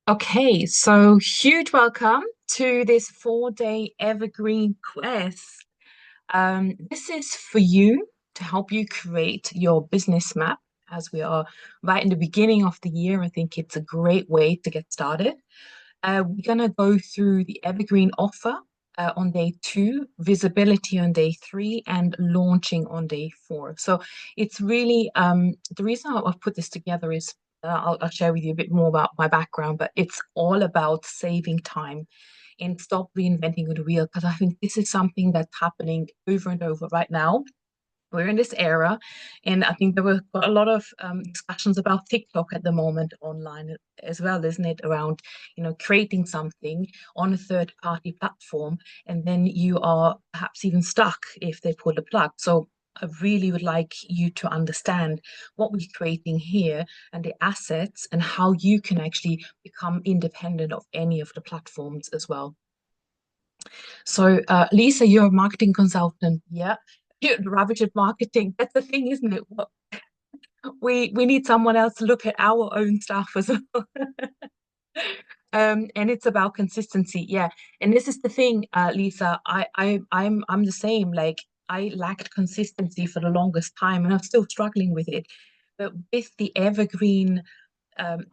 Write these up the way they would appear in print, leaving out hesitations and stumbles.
Okay, so huge welcome to this 4-day Evergreen Quest. This is for you to help you create your business map as we are right in the beginning of the year. I think it's a great way to get started. We're going to go through the Evergreen offer on day 2, visibility on day 3, and launching on day 4. So it's really the reason I've put this together is I'll share with you a bit more about my background, but it's all about saving time and stop reinventing the wheel because I think this is something that's happening over and over right now. We're in this era, and I think there were a lot of discussions about TikTok at the moment online as well, isn't it? Around, creating something on a third-party platform, and then you are perhaps even stuck if they pull the plug. So I really would like you to understand what we're creating here and the assets and how you can actually become independent of any of the platforms as well. So, Lisa, you're a marketing consultant. Yeah. You're rubbish at marketing. That's the thing, isn't it? We need someone else to look at our own stuff as well. And it's about consistency. Yeah. And this is the thing, Lisa. I'm the same. Like I lacked consistency for the longest time, and I'm still struggling with it. But with the evergreen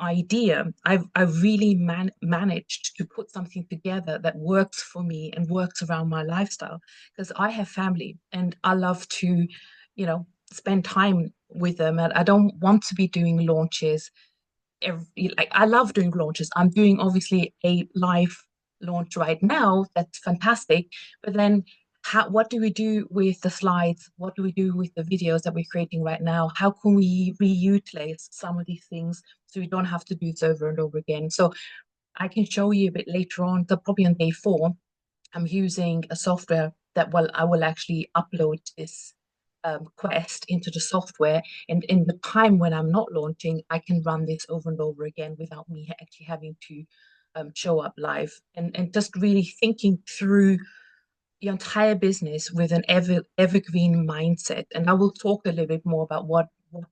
idea, I've really managed to put something together that works for me and works around my lifestyle because I have family and I love to, spend time with them. And I don't want to be doing launches. Like I love doing launches. I'm doing obviously a live launch right now. That's fantastic. But then what do we do with the slides? What do we do with the videos that we're creating right now? How can we reutilize some of these things so we don't have to do this over and over again? So I can show you a bit later on, so probably on day 4, I'm using a software that I will actually upload this quest into the software. And in the time when I'm not launching, I can run this over and over again without me actually having to show up live. And just really thinking through your entire business with an evergreen mindset. And I will talk a little bit more about what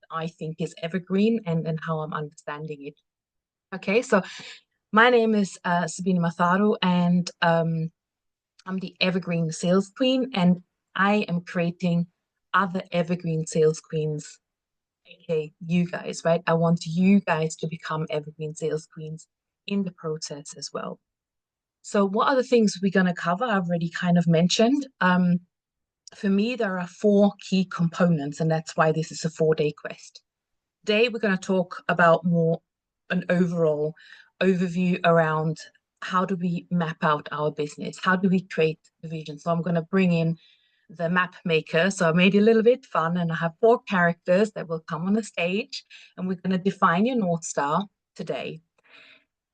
I think is evergreen and how I'm understanding it. Okay, so my name is Sabine Matharu, and I'm the Evergreen Sales Queen, and I am creating other Evergreen Sales Queens, aka you guys, right? I want you guys to become Evergreen Sales Queens in the process as well. So, what are the things we're going to cover? I've already kind of mentioned. For me, there are 4 key components, and that's why this is a 4-day quest. Today, we're going to talk about more an overall overview around how do we map out our business? How do we create the vision? So I'm going to bring in the map maker. So I made it a little bit fun, and I have 4 characters that will come on the stage, and we're going to define your North Star today.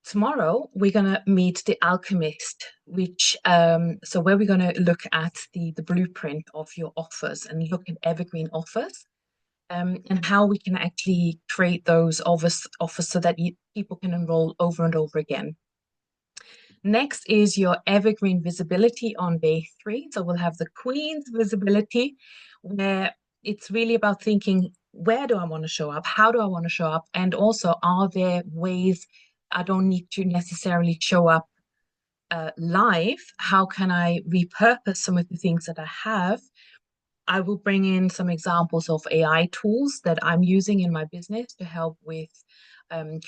Tomorrow, we're going to meet the alchemist, which so where we're going to look at the blueprint of your offers and look at evergreen offers, and how we can actually create those offers so that people can enroll over and over again. Next is your evergreen visibility on day 3. So we'll have the Queen's visibility, where it's really about thinking, where do I want to show up? How do I want to show up? And also, are there ways I don't need to necessarily show up live? How can I repurpose some of the things that I have? I will bring in some examples of AI tools that I'm using in my business to help with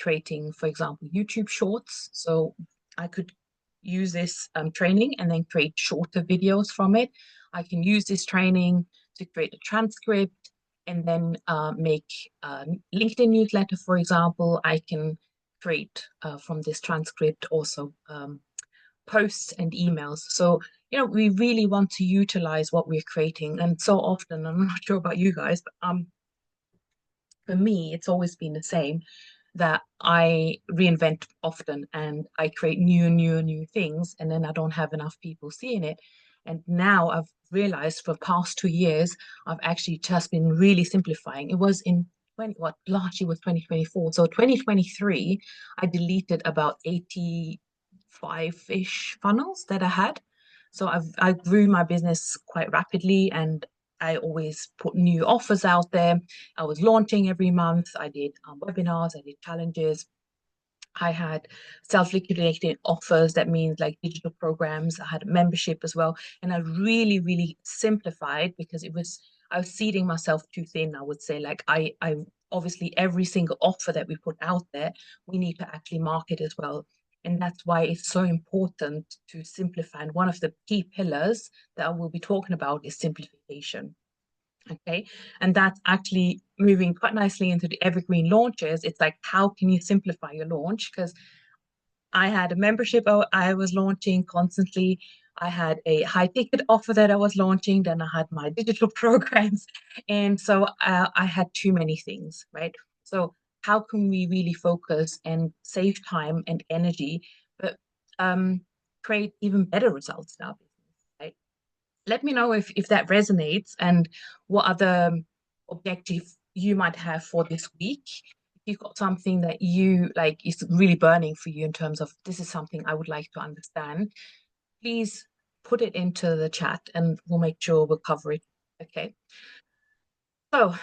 creating, for example, YouTube shorts. So I could use this training and then create shorter videos from it. I can use this training to create a transcript and then make a LinkedIn newsletter, for example. I can create from this transcript also posts and emails. So, we really want to utilize what we're creating. And so often, I'm not sure about you guys, but for me, it's always been the same that I reinvent often and I create new things, and then I don't have enough people seeing it. And now I've realized for the past 2 years, I've actually just been really simplifying. It was in last year was 2024. So 2023, I deleted about 85-ish funnels that I had. So I grew my business quite rapidly, and I always put new offers out there. I was launching every month. I did webinars, I did challenges. I had self-liquidating offers. That means like digital programs. I had membership as well. And I really, really simplified because I was seeding myself too thin, I would say. Like I obviously every single offer that we put out there, we need to actually market as well. And that's why it's so important to simplify. And one of the key pillars that I will be talking about is simplification. Okay. And that's actually moving quite nicely into the evergreen launches. It's like, how can you simplify your launch? Because I had a membership I was launching constantly. I had a high ticket offer that I was launching. Then I had my digital programs. And so I had too many things, right? So, how can we really focus and save time and energy, but um, create even better results in our business, right? Let me know if that resonates and what other objective you might have for this week. If you've got something that you like is really burning for you in terms of this is something I would like to understand, please put it into the chat and we'll make sure we'll cover it. Okay. So,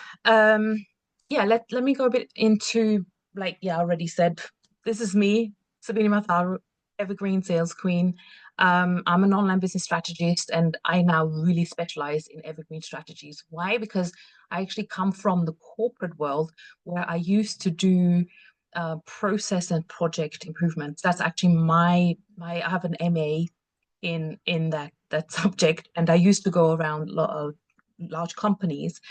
yeah, let me go a bit into like yeah, I already said this is me, Sabine Matharu, Evergreen Sales Queen. I'm an online business strategist and I now really specialize in evergreen strategies. Why? Because I actually come from the corporate world where I used to do process and project improvements. That's actually my I have an MA in that subject, and I used to go around large companies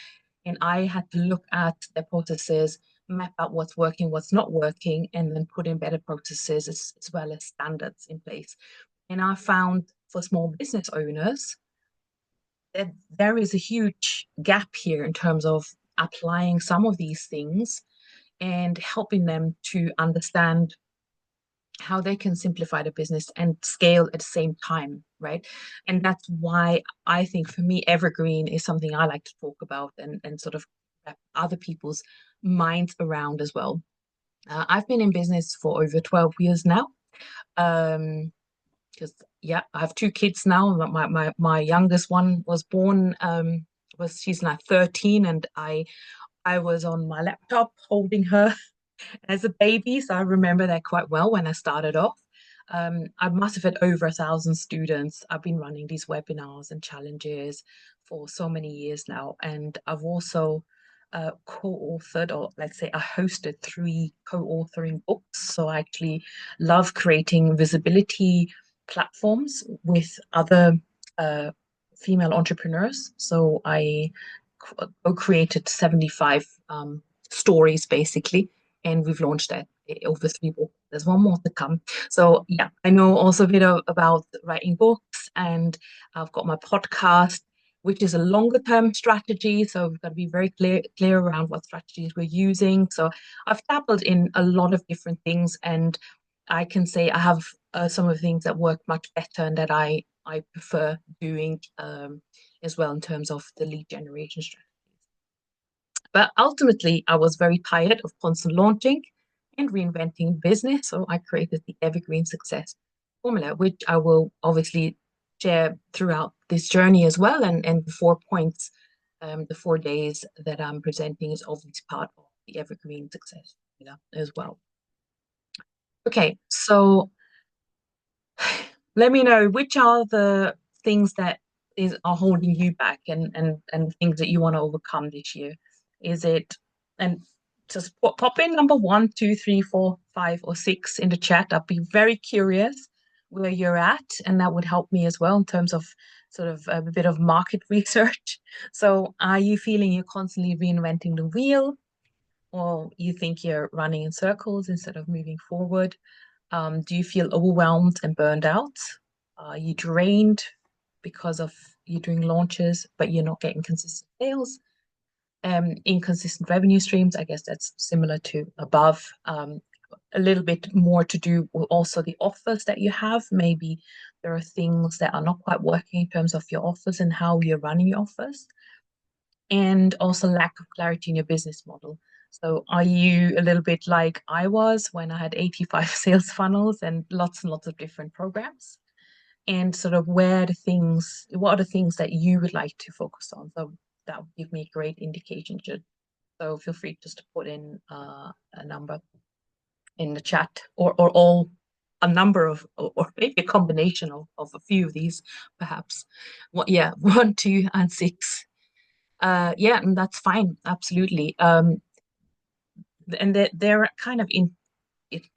and I had to look at their processes, map out what's working, what's not working, and then put in better processes as well as standards in place. And I found for small business owners that there is a huge gap here in terms of applying some of these things and helping them to understand how they can simplify the business and scale at the same time, right? And that's why I think for me, evergreen is something I like to talk about and sort of wrap other people's minds around as well. I've been in business for over 12 years now. Because yeah, I have two kids now. My youngest one was born was she's now 13 and I was on my laptop holding her as a baby, so I remember that quite well when I started off. I must have had over 1,000 students. I've been running these webinars and challenges for so many years now, and I've also co-authored, or let's say I hosted 3 co-authoring books. So I actually love creating visibility platforms with other uh, female entrepreneurs. So I co-created 75 stories basically and we've launched that over 3 books. There's one more to come. So yeah, I know also a bit about writing books, and I've got my podcast, which is a longer term strategy. So we've got to be very clear around what strategies we're using. So I've dabbled in a lot of different things, and I can say I have some of the things that work much better and that I prefer doing as well in terms of the lead generation strategy. But ultimately, I was very tired of constant launching and reinventing business. So I created the Evergreen Success Formula, which I will obviously share throughout this journey as well. And the 4 points, the 4 days that I'm presenting is obviously part of the Evergreen Success Formula as well. Okay, so let me know which are the things that are holding you back and things that you want to overcome this year. Is it and just pop in number 1, 2, 3, 4, 5, or 6 in the chat. I'll be very curious where you're at, and that would help me as well in terms of sort of a bit of market research. So, are you feeling you're constantly reinventing the wheel, or you think you're running in circles instead of moving forward? Do you feel overwhelmed and burned out? Are you drained because of you doing launches, but you're not getting consistent sales? Inconsistent revenue streams, I guess that's similar to above. A little bit more to do with also the offers that you have. Maybe there are things that are not quite working in terms of your offers and how you're running your offers, and also lack of clarity in your business model. So are you a little bit like I was when I had 85 sales funnels and lots of different programs? And sort of what are the things that you would like to focus on? So that would give me a great indication. So feel free just to put in a number. in the chat, or all a number of, or maybe a combination of a few of these, perhaps. Yeah, 1, 2, and 6. Yeah, and that's fine, absolutely. And they're kind of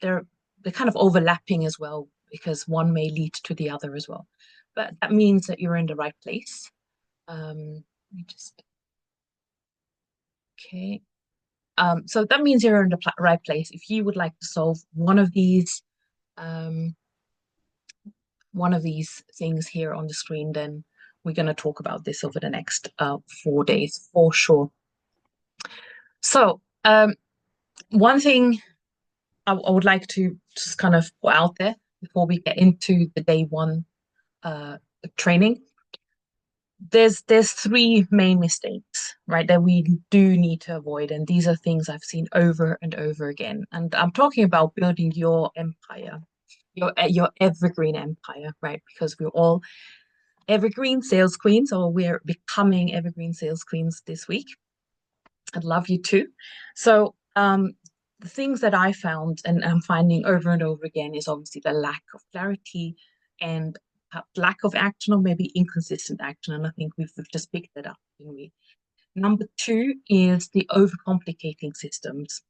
they're kind of overlapping as well, because one may lead to the other as well. But that means that you're in the right place. Let me just okay. So that means you're in the right place. If you would like to solve um, one of these things here on the screen, then we're going to talk about this over the next 4 days for sure. So one thing I would like to just kind of put out there before we get into the day one training. There's three main mistakes, right, that we do need to avoid, and these are things I've seen over and over again. And I'm talking about building your empire, your evergreen empire, right? Because we're all evergreen sales queens, or we're becoming evergreen sales queens this week. I'd love you too. So, the things that I found and I'm finding over and over again is obviously the lack of clarity and lack of action, or maybe inconsistent action. And I think we've just picked that up, didn't we? Number two is the overcomplicating systems.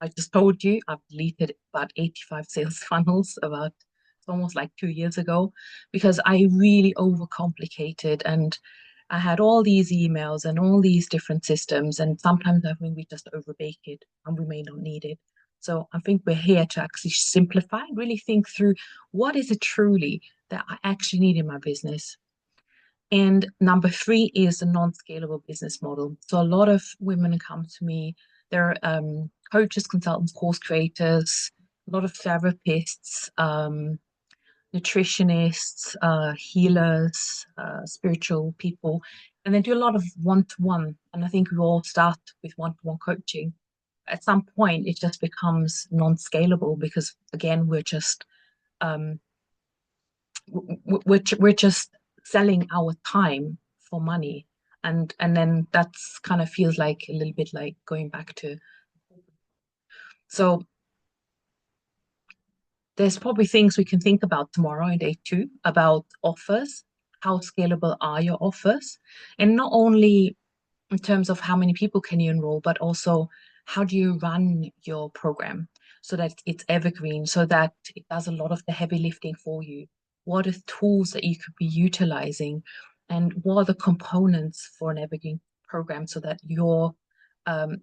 I just told you I've deleted about 85 sales funnels about it's almost like 2 years ago, because I really overcomplicated, and I had all these emails and all these different systems, and sometimes I think we just overbake it and we may not need it. So I think we're here to actually simplify, really think through what is it truly that I actually need in my business. And number three is the non-scalable business model. So a lot of women come to me, they're coaches, consultants, course creators, a lot of therapists, nutritionists, healers, spiritual people, and they do a lot of one-to-one. And I think we all start with one-to-one coaching. At some point, it just becomes non-scalable because, again, um, we're just selling our time for money, and then that's kind of feels like a little bit like going back to. So there's probably things we can think about tomorrow in day two about offers. How scalable are your offers? And not only in terms of how many people can you enroll, but also how do you run your program so that it's evergreen, so that it does a lot of the heavy lifting for you? What are tools that you could be utilizing? And what are the components for an evergreen program so that your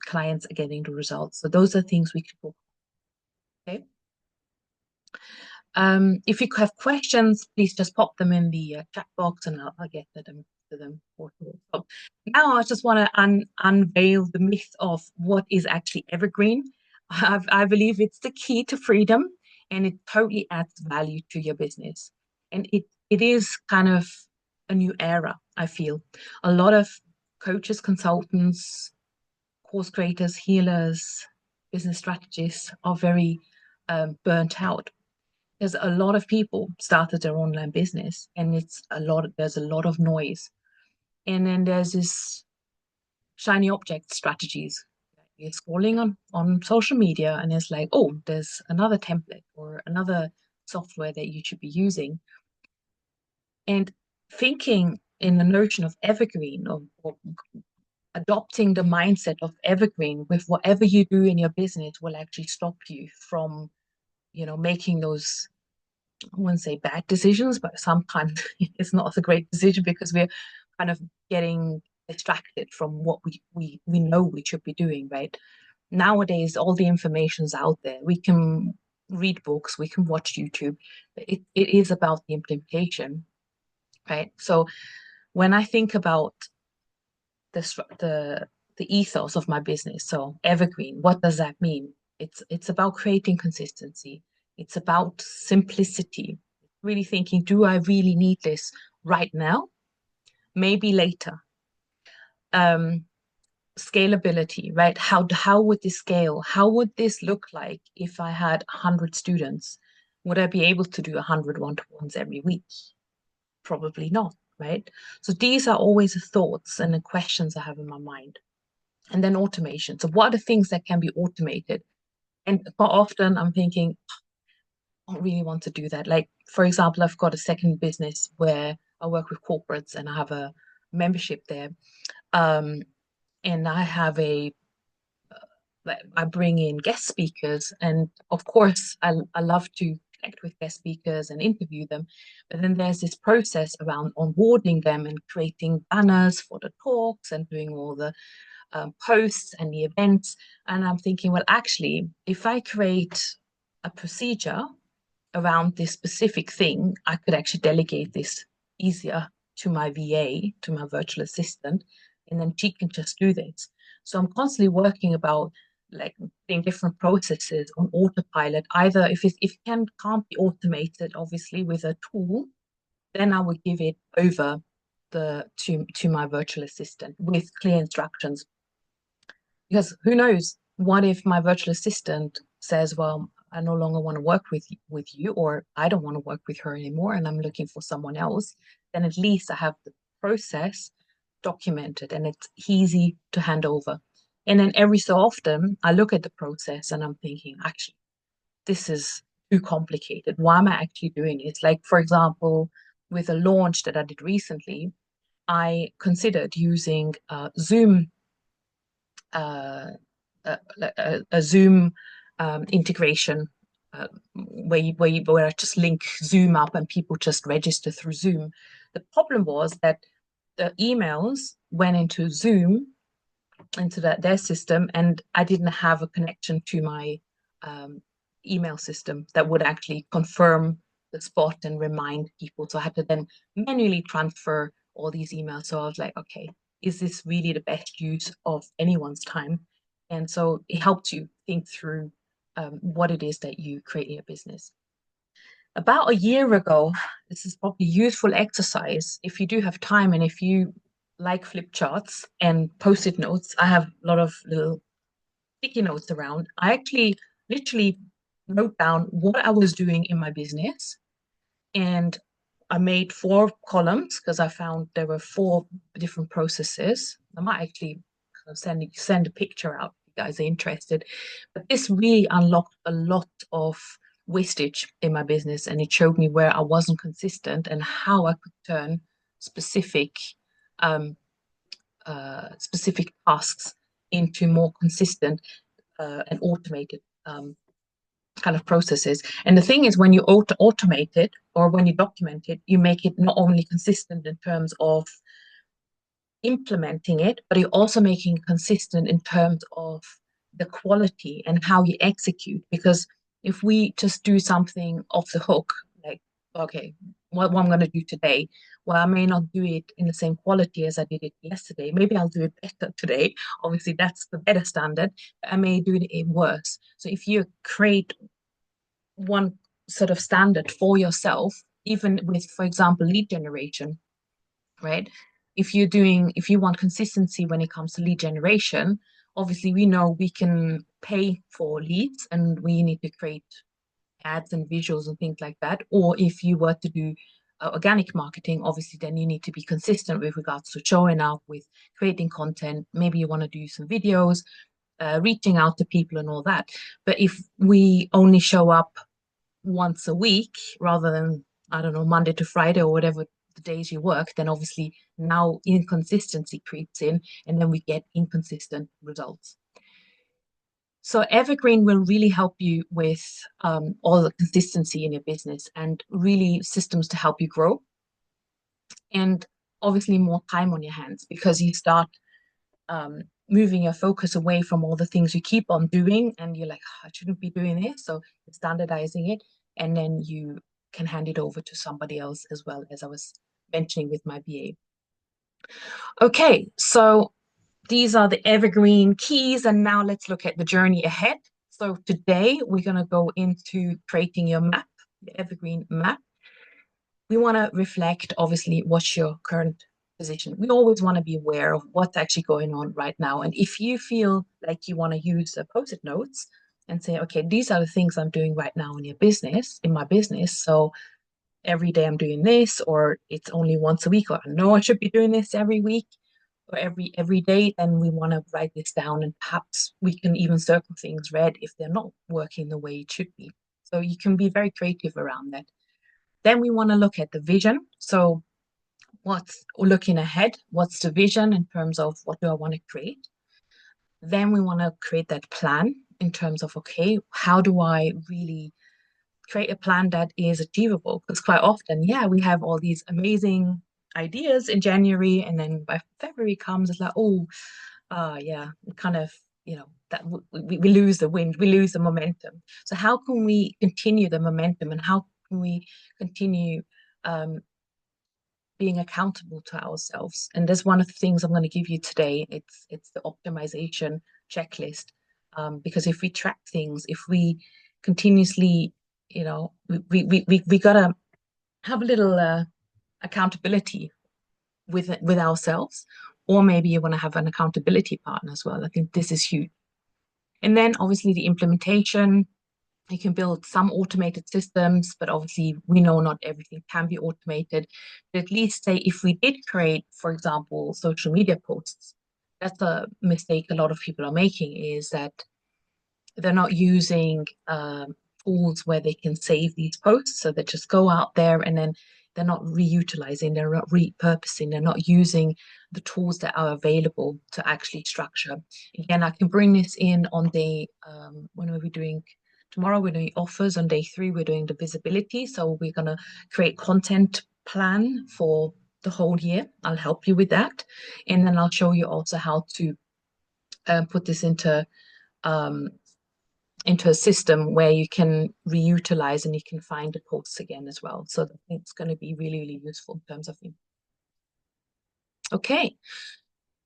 clients are getting the results? So those are things we could talk about. Okay. If you have questions, please just pop them in the chat box and I'll get to them. So now I just want to unveil the myth of what is actually evergreen. I believe it's the key to freedom, and it totally adds value to your business. And it is kind of a new era, I feel. A lot of coaches, consultants, course creators, healers, business strategists are very burnt out. There's a lot of people started their online business, and there's a lot of noise. And then there's this shiny object strategies. You're scrolling on social media and it's like, oh, there's another template or another software that you should be using. And thinking in the notion of evergreen, or adopting the mindset of evergreen with whatever you do in your business will actually stop you from, making those, I wouldn't say bad decisions, but sometimes it's not a great decision because we're kind of getting distracted from what we know we should be doing, right? Nowadays, all the information's out there. We can read books, we can watch YouTube, but it is about the implementation, right? So when I think about the ethos of my business, so evergreen, what does that mean? It's about creating consistency. It's about simplicity. Really thinking, do I really need this right now? Maybe later. Scalability, right? How would this scale? How would this look like if I had 100 students? Would I be able to do 100 one-to-ones every week? Probably not, right? So these are always the thoughts and the questions I have in my mind. And then automation. So what are the things that can be automated? And quite often I'm thinking, I don't really want to do that. Like, for example, I've got a second business where I work with corporates and I have a membership there. Um, and I have like, I bring in guest speakers, and of course, I love to connect with guest speakers and interview them. But then there's this process around onboarding them and creating banners for the talks and doing all the posts and the events. And I'm thinking, well, actually, if I create a procedure around this specific thing, I could actually delegate this easier to my VA, to my virtual assistant, and then she can just do this. So I'm constantly working about like in different processes on autopilot. Either if it can't be automated, obviously with a tool, then I would give it over to my virtual assistant with clear instructions. Because who knows, what if my virtual assistant says, well, I no longer want to work with you, or I don't want to work with her anymore, and I'm looking for someone else, then at least I have the process documented and it's easy to hand over. And then every so often I look at the process and I'm thinking, actually, this is too complicated. Why am I actually doing it? Like, for example, with a launch that I did recently, I considered using Zoom uh, a Zoom integration where I just link Zoom up and people just register through Zoom. The problem was that the emails went into Zoom, into their system, and I didn't have a connection to my um, email system that would actually confirm the spot and remind people. So I had to then manually transfer all these emails. So I was like, okay, is this really the best use of anyone's time? And so it helps you think through what it is that you create in your business. About a year ago, this is probably a useful exercise if you do have time and if you like flip charts and post-it notes. I have a lot of little sticky notes around. I actually literally wrote down what I was doing in my business, and I made four columns because I found there were four different processes. I might actually kind of send a picture out if you guys are interested. But this really unlocked a lot of wastage in my business, and it showed me where I wasn't consistent and how I could turn specific um, specific tasks into more consistent and automated kind of processes. And the thing is, when you automate it or when you document it, you make it not only consistent in terms of implementing it, but you're also making it consistent in terms of the quality and how you execute. Because if we just do something off the hook, like, okay, what I'm going to do today, well, I may not do it in the same quality as I did it yesterday. Maybe I'll do it better today. Obviously, that's the better standard. I may do it worse. So if you create one sort of standard for yourself, even with, for example, lead generation, right? If you want consistency when it comes to lead generation, obviously we know we can pay for leads and we need to create ads and visuals and things like that. Or if you were to do organic marketing, obviously then you need to be consistent with regards to showing up with creating content. Maybe you want to do some videos, reaching out to people and all that. But if we only show up once a week rather than, I don't know, Monday to Friday or whatever the days you work, then obviously now inconsistency creeps in and then we get inconsistent results. So Evergreen will really help you with all the consistency in your business and really systems to help you grow, and obviously more time on your hands because you start moving your focus away from all the things you keep on doing and you're like, oh, I shouldn't be doing this. So standardizing it, and then you can hand it over to somebody else, as well as I was mentioning with my BA. Okay, so these are the evergreen keys, and now let's look at the journey ahead. So today we're going to go into creating your map, the evergreen map. We want to reflect, obviously, what's your current position. We always want to be aware of what's actually going on right now. And if you feel like you want to use the post-it notes and say, okay, these are the things I'm doing right now in your business, in my business. So every day I'm doing this, or it's only once a week, or I know I should be doing this every week. for every day, then we want to write this down, and perhaps we can even circle things red if they're not working the way it should be. So you can be very creative around that. Then we want to look at the vision. So what's looking ahead? What's the vision in terms of what do I want to create? Then we want to create that plan in terms of, okay, how do I really create a plan that is achievable? Because quite often, yeah, we have all these amazing ideas in January, and then by February comes, it's like, oh, yeah, we kind of, that we lose the wind, we lose the momentum. So how can we continue the momentum, and how can we continue um, being accountable to ourselves? And that's one of the things I'm going to give you today. It's the optimization checklist. Because if we track things, if we continuously, we gotta have a little accountability with ourselves, or maybe you want to have an accountability partner as well. I think this is huge. And then obviously the implementation. You can build some automated systems, but obviously we know not everything can be automated. But at least say if we did create, for example, social media posts, that's a mistake a lot of people are making, is that they're not using tools where they can save these posts. So they just go out there, and then they're not reutilizing, they're not repurposing, they're not using the tools that are available to actually structure. Again, I can bring this in on day, when are we doing? Tomorrow we're doing offers. On day 3, we're doing the visibility. So we're going to create content plan for the whole year. I'll help you with that. And then I'll show you also how to put this um, into a system where you can reutilize and you can find the posts again as well. So it's going to be really, really useful in terms of it. Okay,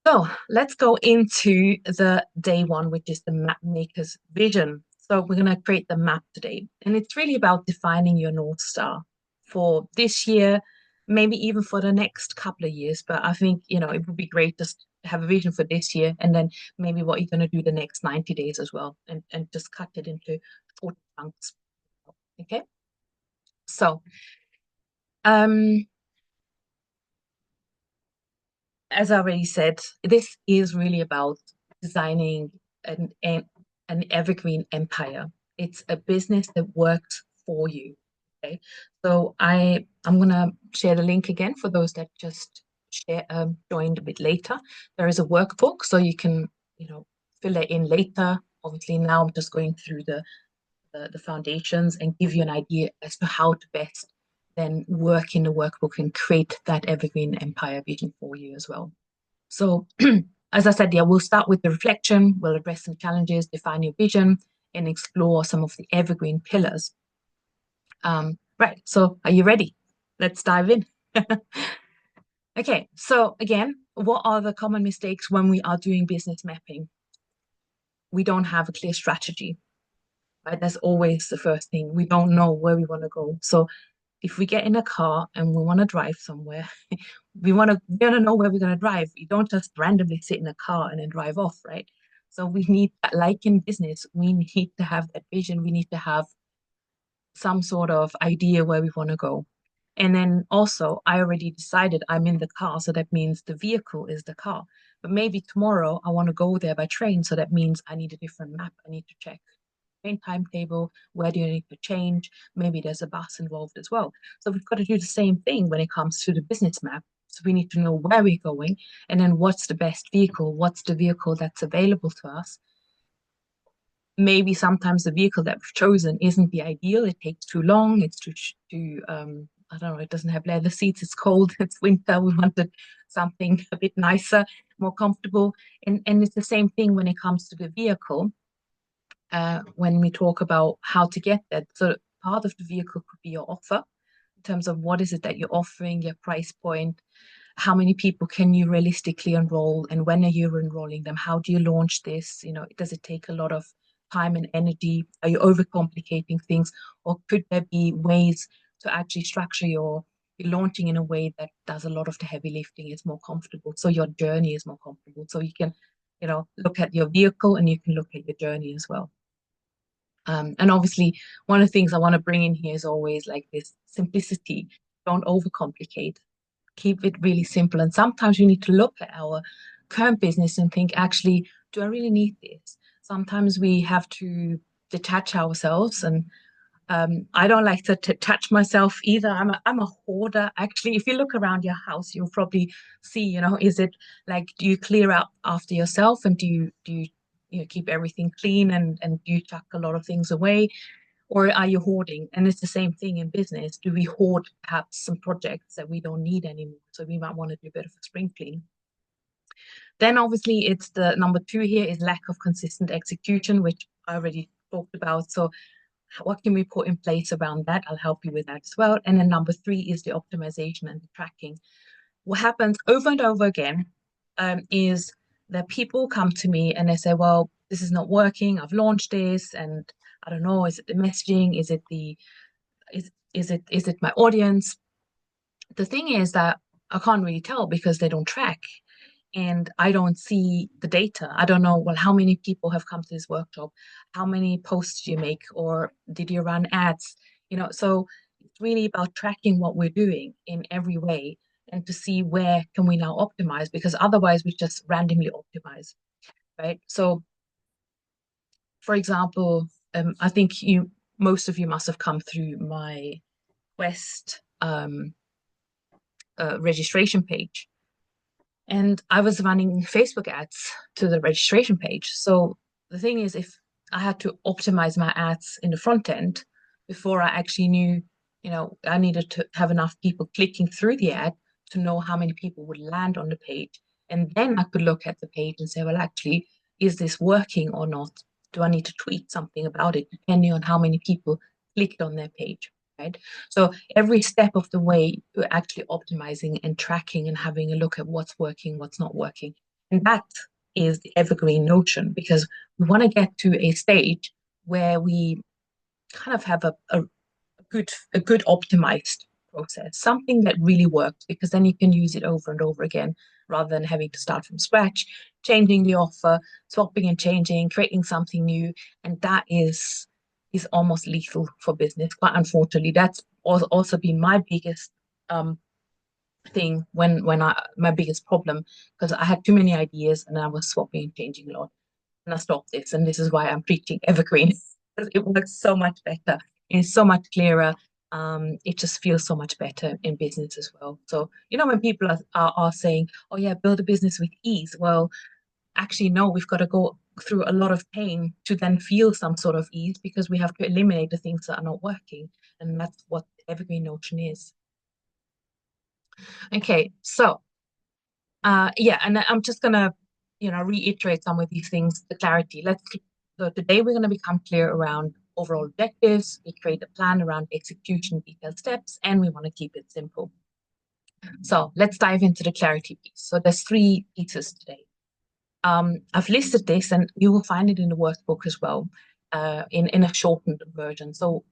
so let's go into the day 1, which is the map maker's vision. So we're going to create the map today, and it's really about defining your North Star for this year, maybe even for the next couple of years. But I think, it would be great just to have a vision for this year, and then maybe what you're going to do the next 90 days as well, and just cut it into short chunks. Okay. So, um, as I already said, this is really about designing an evergreen empire. It's a business that works for you. Okay. So I'm gonna share the link again for those that just joined a bit later. There is a workbook, so you can, fill it in later. Obviously, now I'm just going through the foundations and give you an idea as to how to best then work in the workbook and create that evergreen empire vision for you as well. So, as I said, yeah, we'll start with the reflection, we'll address some challenges, define your vision, and explore some of the evergreen pillars. Right, so are you ready? Let's dive in. Okay, so again, what are the common mistakes when we are doing business mapping? We don't have a clear strategy, right? That's always the first thing. We don't know where we want to go. So if we get in a car and we want to drive somewhere, we want to know where we're going to drive. You don't just randomly sit in a car and then drive off, right? So we need that, like in business, we need to have that vision. We need to have some sort of idea where we want to go. And then also, I already decided I'm in the car, so that means the vehicle is the car. But maybe tomorrow I want to go there by train, so that means I need a different map. I need to check train timetable, where do you need to change? Maybe there's a bus involved as well. So we've got to do the same thing when it comes to the business map. So we need to know where we're going, and then what's the best vehicle, what's the vehicle that's available to us. Maybe sometimes the vehicle that we've chosen isn't the ideal. It takes too long. It's too I don't know, it doesn't have leather seats. It's cold. It's winter. We wanted something a bit nicer, more comfortable. And it's the same thing when it comes to the vehicle. When we talk about how to get that. So part of the vehicle could be your offer in terms of what is it that you're offering, your price point, how many people can you realistically enroll, and when are you enrolling them? How do you launch this? Does it take a lot of time and energy? Are you overcomplicating things, or could there be ways to actually structure your launching in a way that does a lot of the heavy lifting, is more comfortable, so your journey is more comfortable, so you can, look at your vehicle and you can look at your journey as well. And obviously, one of the things I want to bring in here is always like this simplicity. Don't overcomplicate. Keep it really simple. And sometimes we need to look at our current business and think, actually, do I really need this? Sometimes we have to detach ourselves, and I don't like to touch myself either. I'm a hoarder. Actually, if you look around your house, you'll probably see, is it like, do you clear up after yourself, and do you keep everything clean, and do you chuck a lot of things away, or are you hoarding? And it's the same thing in business. Do we hoard perhaps some projects that we don't need anymore? So we might want to do a bit of a spring clean. Then obviously it's the number two here is lack of consistent execution, which I already talked about. So what can we put in place around that? I'll help you with that as well. And then number three is the optimization and the tracking. What happens over and over again is that people come to me and they say, well, this is not working. I've launched this, and I don't know, is it the messaging? Is it my audience? The thing is that I can't really tell because they don't track, and I don't see the data. I don't know, well, how many people have come to this workshop? How many posts do you make? Or did you run ads? So it's really about tracking what we're doing in every way, and to see where can we now optimize, because otherwise we just randomly optimize, right? So for example, I think most of you must have come through my Quest registration page. And I was running Facebook ads to the registration page. So the thing is, if I had to optimize my ads in the front end before I actually knew, I needed to have enough people clicking through the ad to know how many people would land on the page. And then I could look at the page and say, well, actually, is this working or not? Do I need to tweak something about it, depending on how many people clicked on their page, right? So every step of the way, you're actually optimizing and tracking and having a look at what's working, what's not working. And that is the evergreen notion, because we want to get to a stage where we kind of have a good optimized process, something that really works, because then you can use it over and over again rather than having to start from scratch, changing the offer, swapping and changing, creating something new. And that is almost lethal for business. Quite unfortunately, that's also been my biggest um, thing when I my biggest problem, because I had too many ideas and I was swapping and changing a lot. And I stopped this, and this is why I'm preaching evergreen. It works so much better. It's so much clearer. It just feels so much better in business as well. So, when people are saying, oh yeah, build a business with ease. Well, actually, no, we've got to go through a lot of pain to then feel some sort of ease, because we have to eliminate the things that are not working. And that's what the evergreen notion is. Okay, so yeah, and I'm just gonna, reiterate some of these things, the clarity. So today we're gonna become clear around overall objectives. We create a plan around execution, detailed steps, and we want to keep it simple. So let's dive into the clarity piece. So there's three pieces today. I've listed this, and you will find it in the workbook as well, in a shortened version. So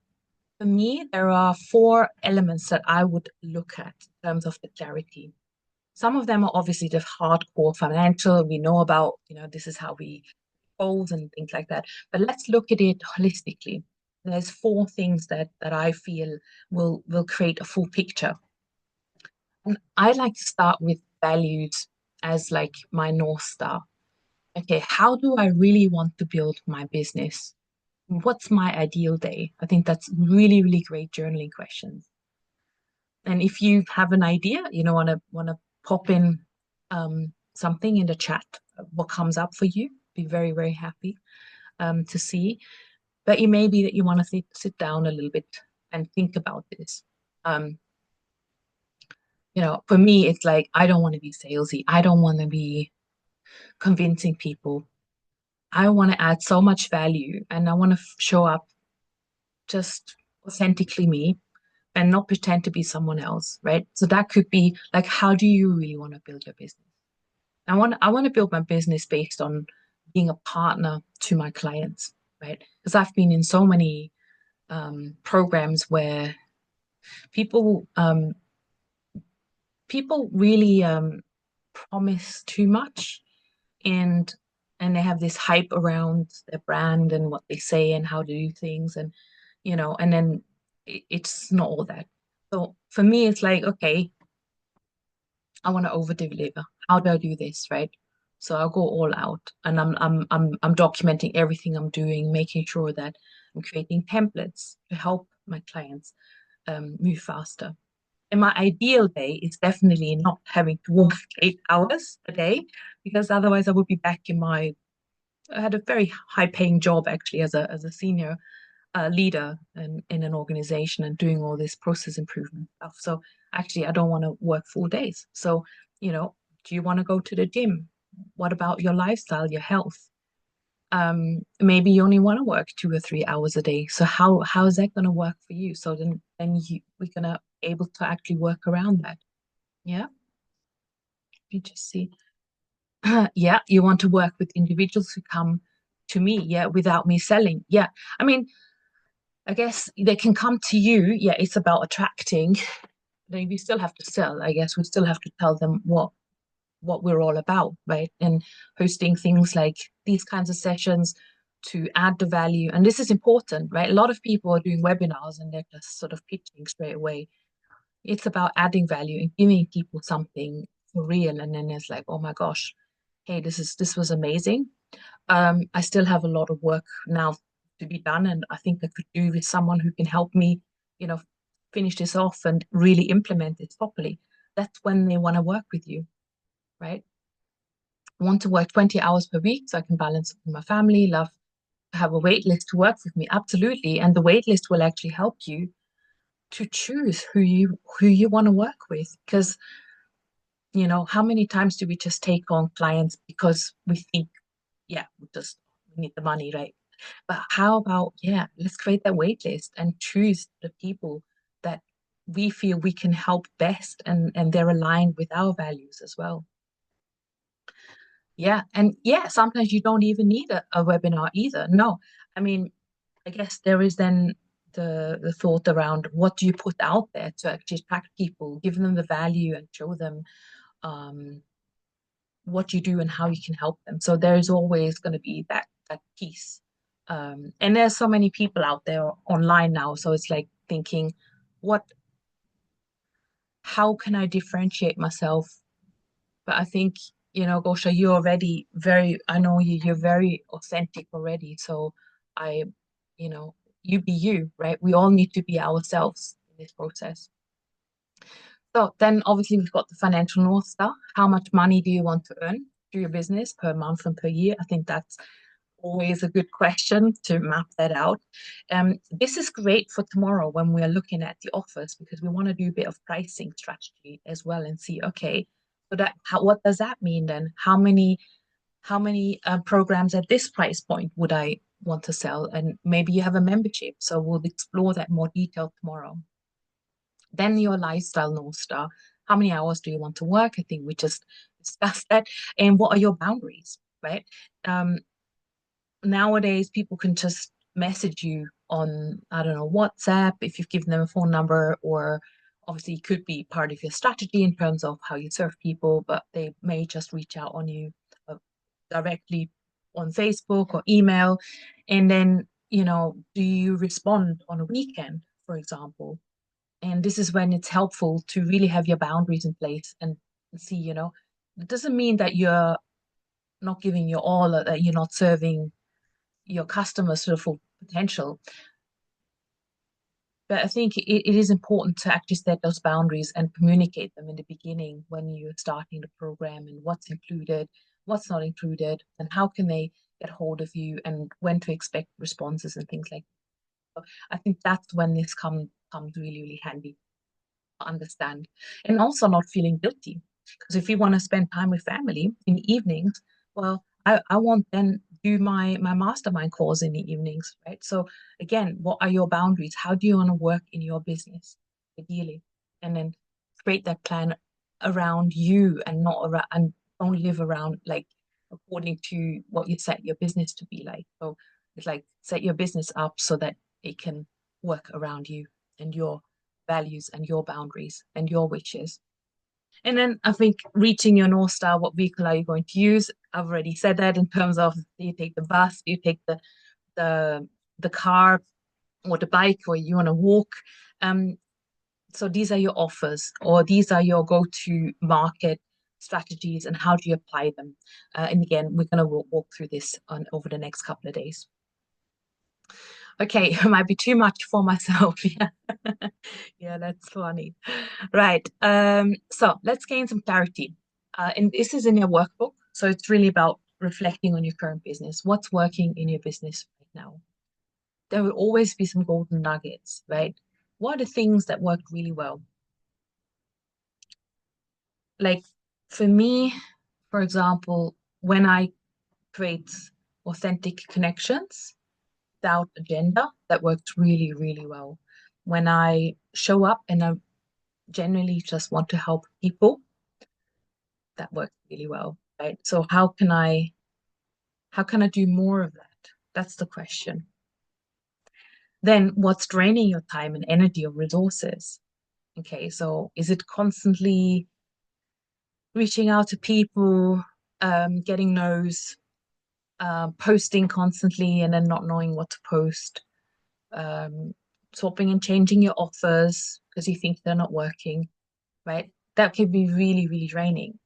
for me, there are four elements that I would look at in terms of the clarity. Some of them are obviously the hardcore financial. We know about, this is how we goals and things like that. But let's look at it holistically. There's four things that I feel will create a full picture. And I like to start with values as like my North Star. Okay, how do I really want to build my business? What's my ideal day? I think that's really, really great journaling questions. And if you have an idea, want to pop in something in the chat, what comes up for you, be very, very happy to see. But it may be that you want to sit down a little bit and think about this. Um, for me, it's like, I don't want to be salesy. I don't want to be convincing people. I want to add so much value, and I want to show up just authentically me and not pretend to be someone else, right? So that could be like, how do you really want to build your business? I want to build my business based on being a partner to my clients, right? Because I've been in so many programs where people people really promise too much, and they have this hype around their brand and what they say and how to do things, and and then it's not all that. So for me, it's like, okay, I want to over deliver. How do I do this, right? So I'll go all out, and I'm documenting everything I'm doing, making sure that I'm creating templates to help my clients move faster. And my ideal day is definitely not having to work 8 hours a day, because otherwise I would be back in my. I had a very high paying job actually as a senior leader in an organization and doing all this process improvement stuff. So actually, I don't want to work full days. So, do you want to go to the gym? What about your lifestyle, your health? Maybe you only want to work 2 or 3 hours a day. So how is that going to work for you? So we're gonna able to actually work around that. Yeah. You just see. Yeah, you want to work with individuals who come to me, yeah, without me selling. Yeah. I mean, I guess they can come to you. Yeah, it's about attracting. Then we still have to sell. I guess we still have to tell them what we're all about, right? And hosting things like these kinds of sessions to add the value. And this is important, right? A lot of people are doing webinars and they're just sort of pitching straight away. It's about adding value and giving people something for real. And then it's like, oh my gosh, hey, this was amazing. I still have a lot of work now to be done, and I think I could do with someone who can help me, you know, finish this off and really implement it properly. That's when they want to work with you, right? I want to work 20 hours per week so I can balance it with my family, love to have a wait list to work with me. Absolutely. And the wait list will actually help you to choose who you want to work with. Because, how many times do we just take on clients because we think, yeah, we need the money, right? But how about, yeah, let's create that wait list and choose the people that we feel we can help best and they're aligned with our values as well. Yeah. And yeah, sometimes you don't even need a webinar either. No. I mean, I guess there is then the thought around what do you put out there to actually attract people, give them the value and show them um, what you do and how you can help them. So there's always going to be that piece. And there's so many people out there online now. So it's like thinking, what, how can I differentiate myself? But I think, Gosha, you're already I know you're very authentic already. So I, you know, you be you, right? We all need to be ourselves in this process. So then obviously we've got the financial North Star. How much money do you want to earn through your business per month and per year? I think that's always a good question to map that out. This is great for tomorrow when we're looking at the offers because we want to do a bit of pricing strategy as well and see, okay, so what does that mean then? How many programs at this price point would I want to sell? And maybe you have a membership, so we'll explore that more detail tomorrow. Then your lifestyle North Star. How many hours do you want to work? I think we just discussed that. And what are your boundaries, right? Um, Nowadays people can just message you on, I don't know, WhatsApp if you've given them a phone number, or obviously it could be part of your strategy in terms of how you serve people, but they may just reach out on you uh, directly on Facebook or email. And then, do you respond on a weekend, for example? And this is when it's helpful to really have your boundaries in place and see, it doesn't mean that you're not giving your all, or that you're not serving your customers to the full potential. But I think it is important to actually set those boundaries and communicate them in the beginning when you're starting the program and what's included, what's not included, and how can they get hold of you and when to expect responses and things like that. So I think that's when this comes really, really handy to understand. And also not feeling guilty. Because if you want to spend time with family in the evenings, well, I won't then do my mastermind calls in the evenings, right? So again, what are your boundaries? How do you want to work in your business, ideally? And then create that plan around you and not around and don't live around like according to what you set your business to be like. So it's like set your business up so that it can work around you and your values and your boundaries and your wishes. And then I think reaching your North Star, what vehicle are you going to use? I've already said that in terms of do you take the bus, do you take the the car or the bike, or you want to walk. So these are your offers, or these are your go-to market strategies, and how do you apply them? And again, we're going to walk through this over the next couple of days. Okay, it might be too much for myself. Yeah, yeah, that's funny. Right. So let's gain some clarity. And this is in your workbook. So it's really about reflecting on your current business. What's working in your business right now? There will always be some golden nuggets, right? What are the things that worked really well? Like for me, for example, when I create authentic connections without agenda, that works really, really well. When I show up and I genuinely just want to help people, that works really well, right? So how can I do more of that? That's the question. Then what's draining your time and energy or resources? Okay, so is it constantly reaching out to people, getting no's, posting constantly and then not knowing what to post, swapping and changing your offers because you think they're not working, right? That could be really, really draining.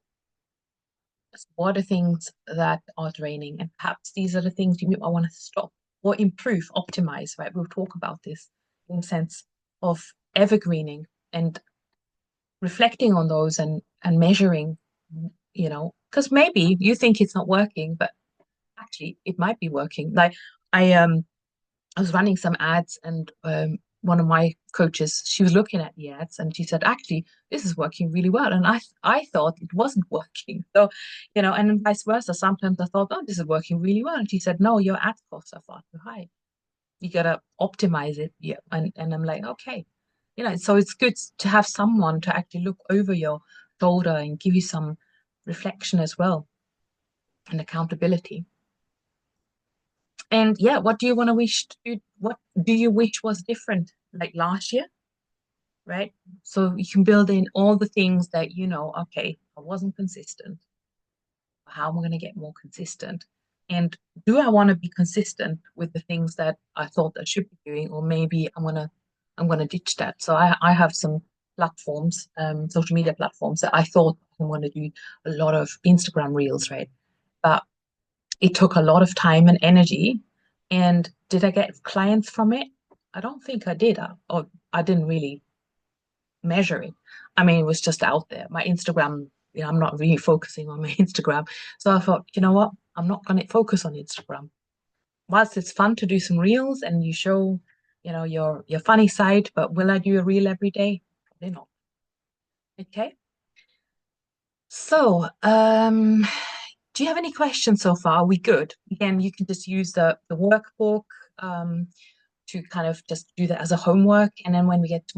What are things that are draining? And perhaps these are the things you might want to stop or improve, optimize, right? We'll talk about this in the sense of evergreening and reflecting on those and measuring, because maybe you think it's not working, but actually it might be working. Like I was running some ads and one of my coaches, she was looking at the ads and she said, actually, this is working really well. And I thought it wasn't working. So, and then vice versa. Sometimes I thought, oh, this is working really well. And she said, no, your ad costs are far too high. You gotta optimize it. Yeah. And I'm like, okay. So it's good to have someone to actually look over your shoulder and give you some reflection as well and accountability. And yeah, what do you want to wish to do? What do you wish was different like last year? Right. So you can build in all the things that okay, I wasn't consistent. How am I going to get more consistent? And do I want to be consistent with the things that I thought I should be doing, or maybe I'm gonna ditch that. So I have some platforms, social media platforms that I thought I want to do a lot of Instagram reels, right? But it took a lot of time and energy. And did I get clients from it? I don't think I did, or I didn't really measure it. I mean, it was just out there. My Instagram, I'm not really focusing on my Instagram. So I thought, you know what? I'm not going to focus on Instagram. Whilst it's fun to do some reels and you show, your funny side, but will I do a reel every day? Probably not. Okay. So, do you have any questions so far? Are we good? Again, you can just use the workbook to kind of just do that as a homework. And then when we get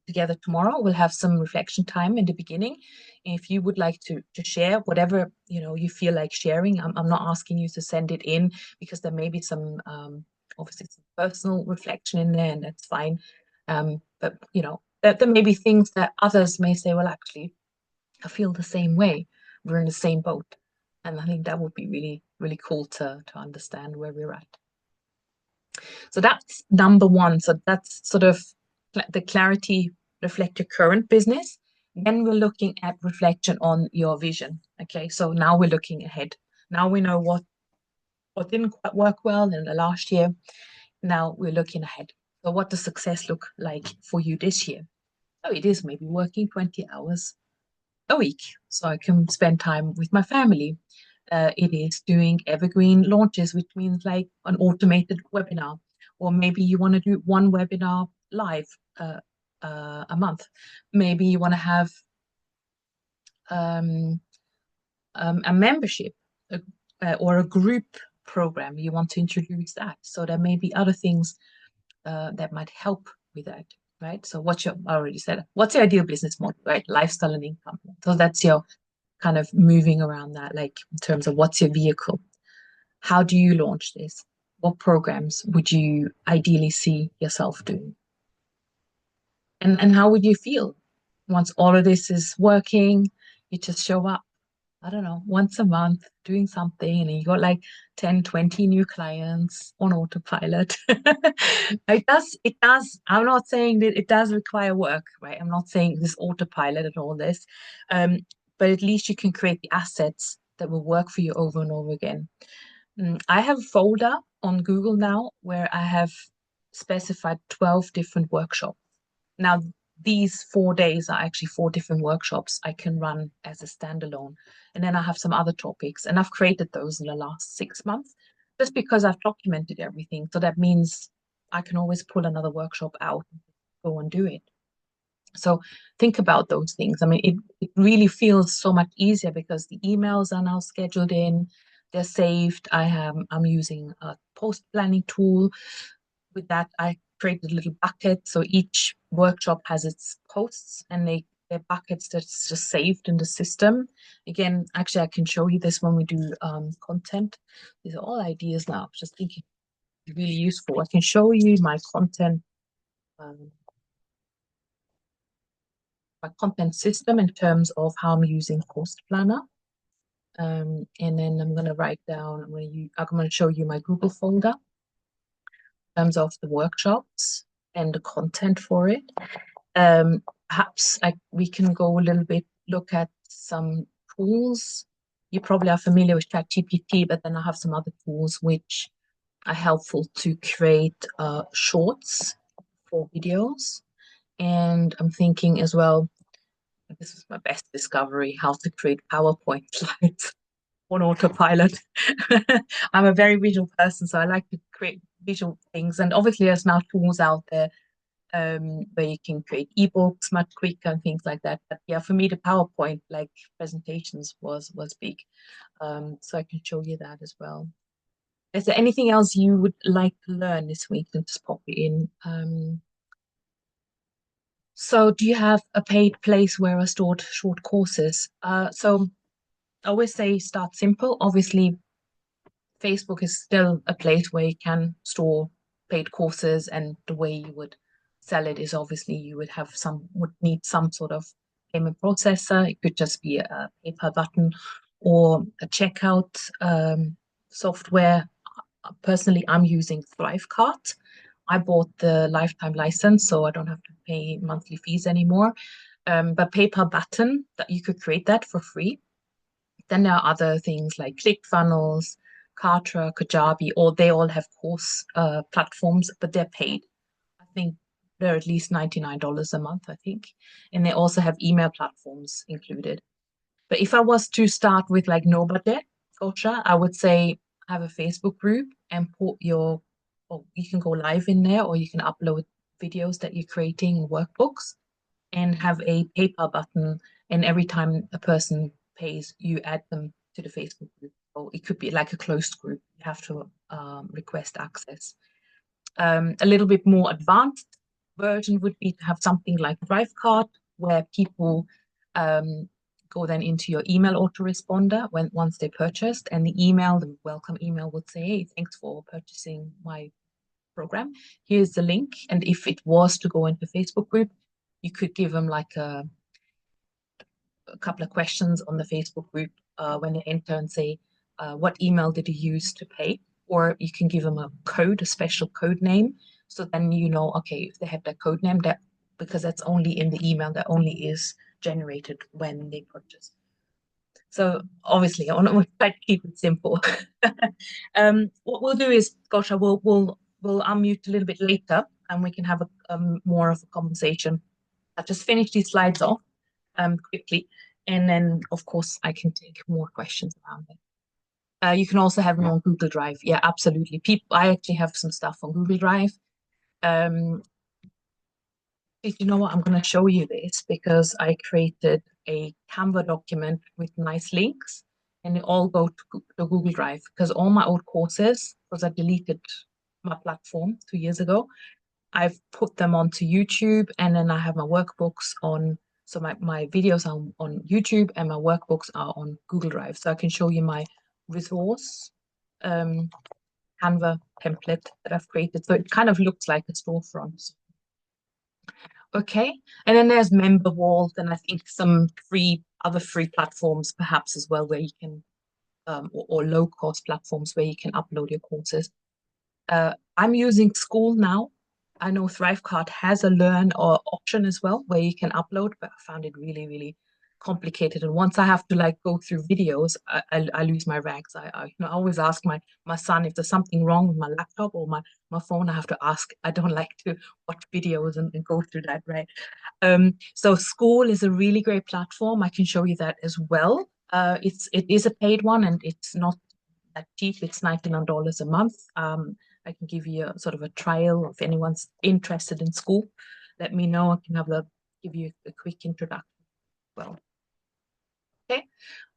together tomorrow, we'll have some reflection time in the beginning. If you would like to share whatever you feel like sharing, I'm not asking you to send it in because there may be some obviously some personal reflection in there, and that's fine. But there may be things that others may say, well, actually, I feel the same way. We're in the same boat. And I think that would be really, really cool to understand where we're at. So that's number one. So that's sort of the clarity, reflect your current business. Then we're looking at reflection on your vision. Okay, so now we're looking ahead. Now we know what didn't quite work well in the last year. Now we're looking ahead. So what does success look like for you this year? Oh, it is maybe working 20 hours a week so I can spend time with my family. It is doing evergreen launches, which means like an automated webinar, or maybe you want to do one webinar live a month. Maybe you want to have um, a membership or a group program. You want to introduce that. So there may be other things that might help with that, right? So I already said, what's your ideal business model, right? Lifestyle and income. So that's your kind of moving around that, like in terms of what's your vehicle? How do you launch this? What programs would you ideally see yourself doing? And how would you feel once all of this is working? You just show up, I don't know, once a month doing something and you got like 10, 20 new clients on autopilot. It does. I'm not saying that it does require work, right? I'm not saying this autopilot and all this. But but at least you can create the assets that will work for you over and over again. I have a folder on Google now where I have specified 12 different workshops. Now, these 4 days are actually 4 different workshops I can run as a standalone. And then I have some other topics, and I've created those in the last 6 months just because I've documented everything. So that means I can always pull another workshop out and go and do it. So think about those things. I mean, it really feels so much easier because the emails are now scheduled in, they're saved. I'm using a post planning tool. With that, I created a little bucket. So each workshop has its posts and they're buckets that's just saved in the system. Again, actually, I can show you this when we do content. These are all ideas now. Just thinking really useful. I can show you um, my content system in terms of how I'm using Post Planner. And then I'm going to write down, I'm going to show you my Google folder in terms of the workshops and the content for it. Perhaps we can go a little bit, look at some tools. You probably are familiar with ChatGPT, but then I have some other tools which are helpful to create shorts for videos. And I'm thinking as well, this was my best discovery, how to create PowerPoint slides on autopilot. I'm a very visual person, so I like to create visual things. And obviously, there's now tools out there where you can create ebooks much quicker and things like that. But yeah, for me, the PowerPoint like presentations was big. So I can show you that as well. Is there anything else you would like to learn this week? Then just pop it in. So do you have a paid place where I stored short courses? So I always say start simple. Obviously, Facebook is still a place where you can store paid courses, and the way you would sell it is obviously you would need some sort of payment processor. It could just be a PayPal button or a checkout software. Personally, I'm using Thrivecart. I bought the lifetime license, so I don't have to pay monthly fees anymore. But PayPal button, that you could create that for free. Then there are other things like ClickFunnels, Kartra, Kajabi, or they all have course platforms, but they're paid. I think they're at least $99 a month, I think. And they also have email platforms included. But if I was to start with like no budget, Gotcha, I would say have a Facebook group and or you can go live in there, or you can upload videos that you're creating in workbooks and have a PayPal button. And every time a person pays, you add them to the Facebook group. Or it could be like a closed group. You have to request access. A little bit more advanced version would be to have something like Thrivecart, where people go then into your email autoresponder once they purchased, and the welcome email would say, "Hey, thanks for purchasing my program. Here's the link." And if it was to go into Facebook group, you could give them like a couple of questions on the Facebook group when they enter and say, what email did you use to pay? Or you can give them a code, a special code name. So then you know, okay, if they have that code name, because that's only in the email, that only is generated when they purchase. So obviously, I want to try to keep it simple. What we'll do is, Gosha, we'll unmute a little bit later, and we can have more of a conversation. I'll just finish these slides off quickly, and then of course I can take more questions around it. You can also have them on Google Drive. Yeah, absolutely. I actually have some stuff on Google Drive. You know what? I'm going to show you this because I created a Canva document with nice links, and they all go to the Google Drive because all my old courses, because I deleted my platform 2 years ago, I've put them onto YouTube, and then I have my workbooks on. So my videos are on YouTube and my workbooks are on Google Drive. So I can show you my resource Canva template that I've created. So it kind of looks like a storefront. Okay. And then there's Member Vault, and I think some other free platforms perhaps as well, where you can or low cost platforms where you can upload your courses. I'm using School now. I know Thrivecart has a learn or option as well where you can upload, but I found it really, really complicated. And once I have to like go through videos, I lose my rags. I always ask my son if there's something wrong with my laptop or my phone. I have to ask. I don't like to watch videos and go through that, right? So school is a really great platform. I can show you that as well. It is a paid one and it's not that cheap. It's $99 a month. I can give you a sort of a trial if anyone's interested in school. Let me know. I can give you a quick introduction. Well, okay.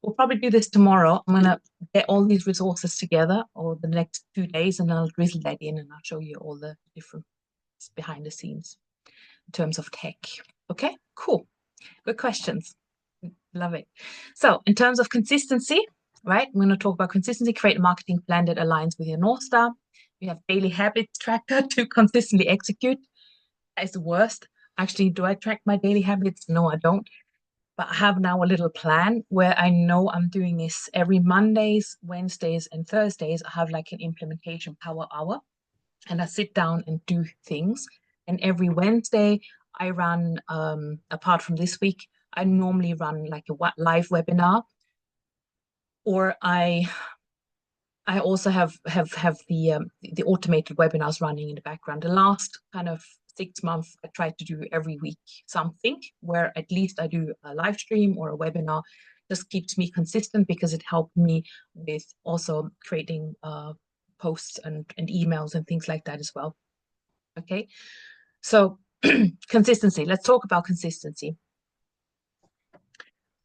We'll probably do this tomorrow. I'm gonna get all these resources together over the next 2 days, and I'll drizzle that in, and I'll show you all the different behind the scenes in terms of tech. Okay, cool. Good questions. Love it. So, in terms of consistency, right? We're going to talk about consistency, create a marketing plan that aligns with your North Star. We have daily habits tracker to consistently execute. That is the worst. Actually, do I track my daily habits? No, I don't. But I have now a little plan where I know I'm doing this every Mondays, Wednesdays, and Thursdays. I have like an implementation power hour and I sit down and do things. And every Wednesday, I run, apart from this week, I normally run like a live webinar, or I also have the automated webinars running in the background. The last kind of 6 months, I tried to do every week something where at least I do a live stream or a webinar. Just keeps me consistent because it helped me with also creating posts and emails and things like that as well. Okay, so consistency. Let's talk about consistency.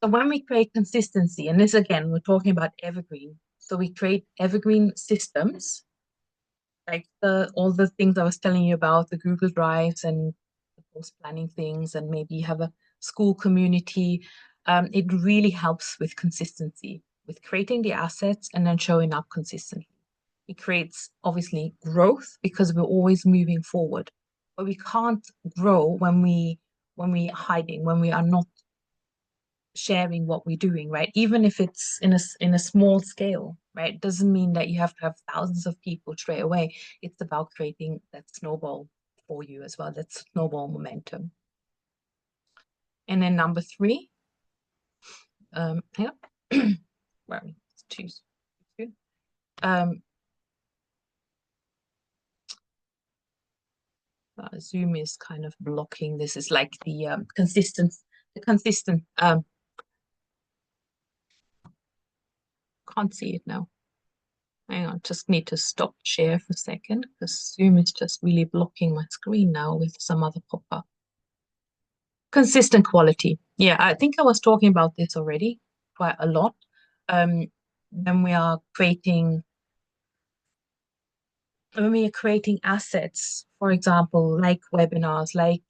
So when we create consistency, and this again, we're talking about evergreen. So we create evergreen systems, like all the things I was telling you about, the Google Drives and the post planning things, and maybe you have a school community. It really helps with consistency, with creating the assets and then showing up consistently. It creates obviously growth because we're always moving forward, but we can't grow when we're hiding, when we are not sharing what we're doing, right? Even if it's in a small scale, right? It doesn't mean that you have to have thousands of people straight away. It's about creating that snowball for you as well, that snowball momentum. And then number three, hang on, where are we? Let's choose two. Zoom is kind of blocking. This is like the consistent. Can't see it now. Hang on, just need to stop share for a second because Zoom is just really blocking my screen now with some other pop-up. Consistent quality. Yeah, I think I was talking about this already quite a lot. When we are creating assets, for example, like webinars, like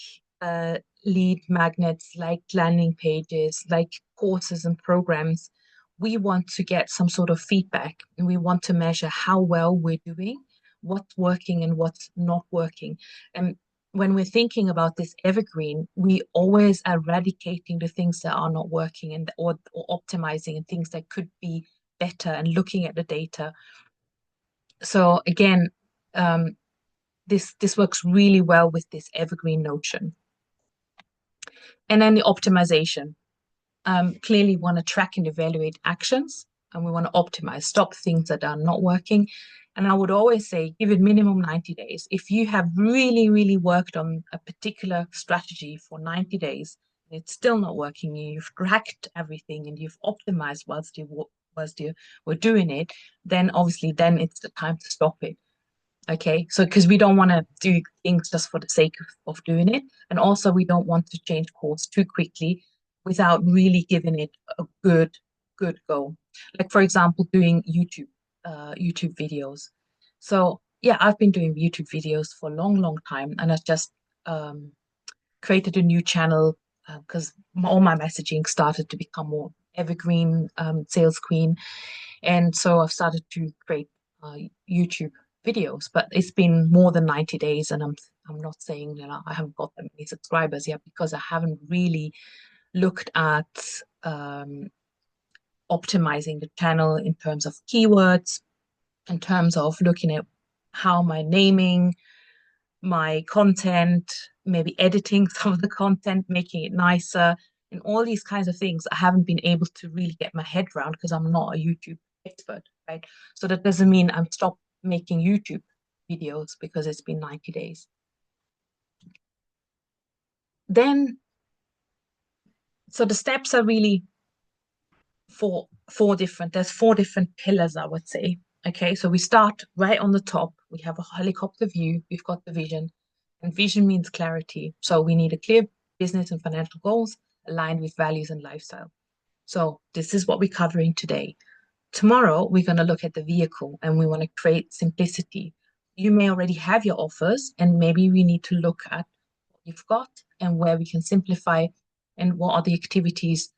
lead magnets, like landing pages, like courses and programs, we want to get some sort of feedback and we want to measure how well we're doing, what's working and what's not working. And when we're thinking about this evergreen, we always are eradicating the things that are not working and or optimizing and things that could be better and looking at the data. So again, this works really well with this evergreen notion. And then the optimization. Clearly want to track and evaluate actions, and we want to optimize, stop things that are not working. And I would always say, give it minimum 90 days. If you have really, really worked on a particular strategy for 90 days, and it's still not working, you've tracked everything and you've optimized whilst you were doing it, then obviously then it's the time to stop it. Okay, so because we don't want to do things just for the sake of doing it. And also we don't want to change course too quickly without really giving it a good go. Like for example, doing YouTube videos. So yeah, I've been doing YouTube videos for a long time, and I've just created a new channel because all my messaging started to become more evergreen, sales queen. And so I've started to create YouTube videos, but it's been more than 90 days, and I'm not saying that I haven't got that many subscribers yet because I haven't really looked at optimizing the channel in terms of keywords, in terms of looking at how my naming, my content, maybe editing some of the content, making it nicer, and all these kinds of things I haven't been able to really get my head around because I'm not a YouTube expert, right? So that doesn't mean I'm stopped making YouTube videos because it's been 90 days. Then, so the steps are really there's four different pillars, I would say. Okay, so we start right on the top. We have a helicopter view. We've got the vision, and vision means clarity. So we need a clear business and financial goals aligned with values and lifestyle. So this is what we're covering today. Tomorrow, we're going to look at the vehicle and we want to create simplicity. You may already have your offers, and maybe we need to look at what you've got and where we can simplify and what are the activities